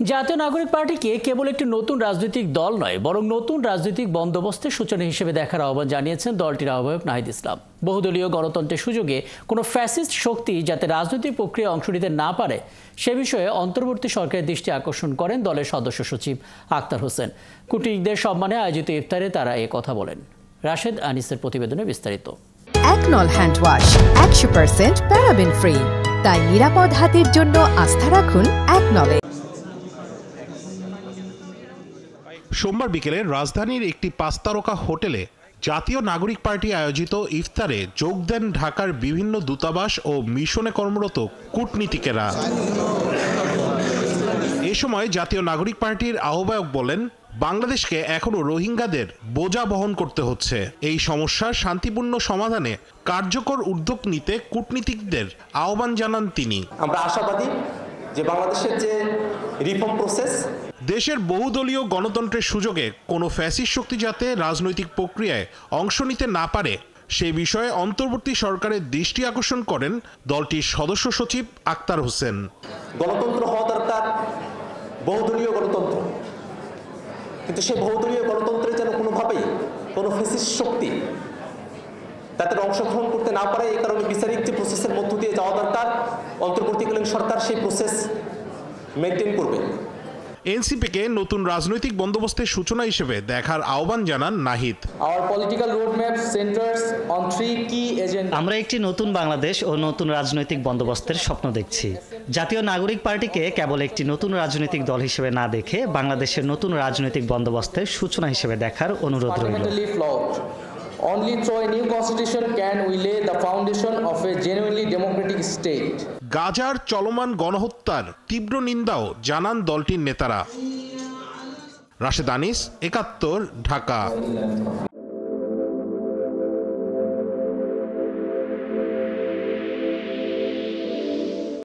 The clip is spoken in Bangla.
জাতীয় নাগরিক পার্টিকে কেবল একটি নতুন রাজনৈতিক দল নয়, বরং নতুন রাজনৈতিক বন্দোবস্তের সূচনা হিসেবে দেখার আহ্বান জানিয়েছেন দলটির আহ্বায়ক নাহিদ ইসলাম। বহুদলীয় গণতন্ত্রের সুযোগে কোনো ফ্যাসিস্ট শক্তি যাতে রাজনৈতিক প্রক্রিয়ায় অংশ নিতে না পারে সে বিষয়ে অন্তর্বর্তী সরকারের দৃষ্টি আকর্ষণ করেন দলের সদস্য সচিব আক্তার হোসেন। কূটনীতিকদের সম্মানে আয়োজিত ইফতারে তারা এ কথা বলেন। রাশেদ আনিসের প্রতিবেদনে বিস্তারিত। একনল হ্যান্ড ওয়াশ 100% প্যারাবেন ফ্রি, তাই নিরাপদ হাতের জন্য আস্থা রাখুন একনলে। সোমবার বিকেলে রাজধানীর একটি 5 তারকা হোটেলে জাতীয় নাগরিক পার্টি আয়োজিত ইফতারে যোগ দেন ঢাকার বিভিন্ন দূতাবাস ও মিশনে কর্মরত কূটনীতিকেরা। এ সময় জাতীয় নাগরিক পার্টির আহ্বায়ক বলেন, বাংলাদেশকে এখনও রোহিঙ্গাদের বোঝা বহন করতে হচ্ছে। এই সমস্যার শান্তিপূর্ণ সমাধানে কার্যকর উদ্যোগ নিতে কূটনীতিকদের আহ্বান জানান তিনি। আমরা আশাবাদী যে বাংলাদেশের যে রিফর্ম প্রসেস, দেশের বহুদলীয় গণতন্ত্রের সুযোগে কোনো ফ্যাসিস্ট শক্তি যাতে রাজনৈতিক প্রক্রিয়ায় অংশ নিতে না পারে সে বিষয়ে অন্তর্বর্তী সরকারের দৃষ্টি আকর্ষণ করেন দলটির সদস্য সচিব আক্তার হোসেন। গণতন্ত্র হওয়া দরকার বহুদলীয় গণতন্ত্র, কিন্তু সেই বহুদলীয় গণতন্ত্রে যেন কোনোভাবেই কোনো ফ্যাসিস্ট শক্তি তাদের অংশগ্রহণ করতে না পারে। এই কারণে বিচারিক যে প্রসেসের মধ্য দিয়ে যাওয়া দরকার, অন্তর্বর্তীকালীন সরকার সেই প্রসেস মেনটেন করবে। এনসিপিকে নতুন রাজনৈতিক বন্দোবস্তের সূচনা হিসেবে দেখার আহ্বান জানান নাহিদ। আমরা একটি নতুন বাংলাদেশ ও নতুন রাজনৈতিক বন্দোবস্তের স্বপ্ন দেখছি। জাতীয় নাগরিক পার্টিকে কেবল একটি নতুন রাজনৈতিক দল হিসেবে না দেখে বাংলাদেশের নতুন রাজনৈতিক বন্দোবস্তের সূচনা হিসেবে দেখার অনুরোধ রইল। Only through a new constitution can we lay the foundation of a genuinely democratic state. গাজার চলমান গণহত্যার তীব্র নিন্দাও জানান দলটির নেতারা। রাশেদ আনিস, ৭১, ঢাকা।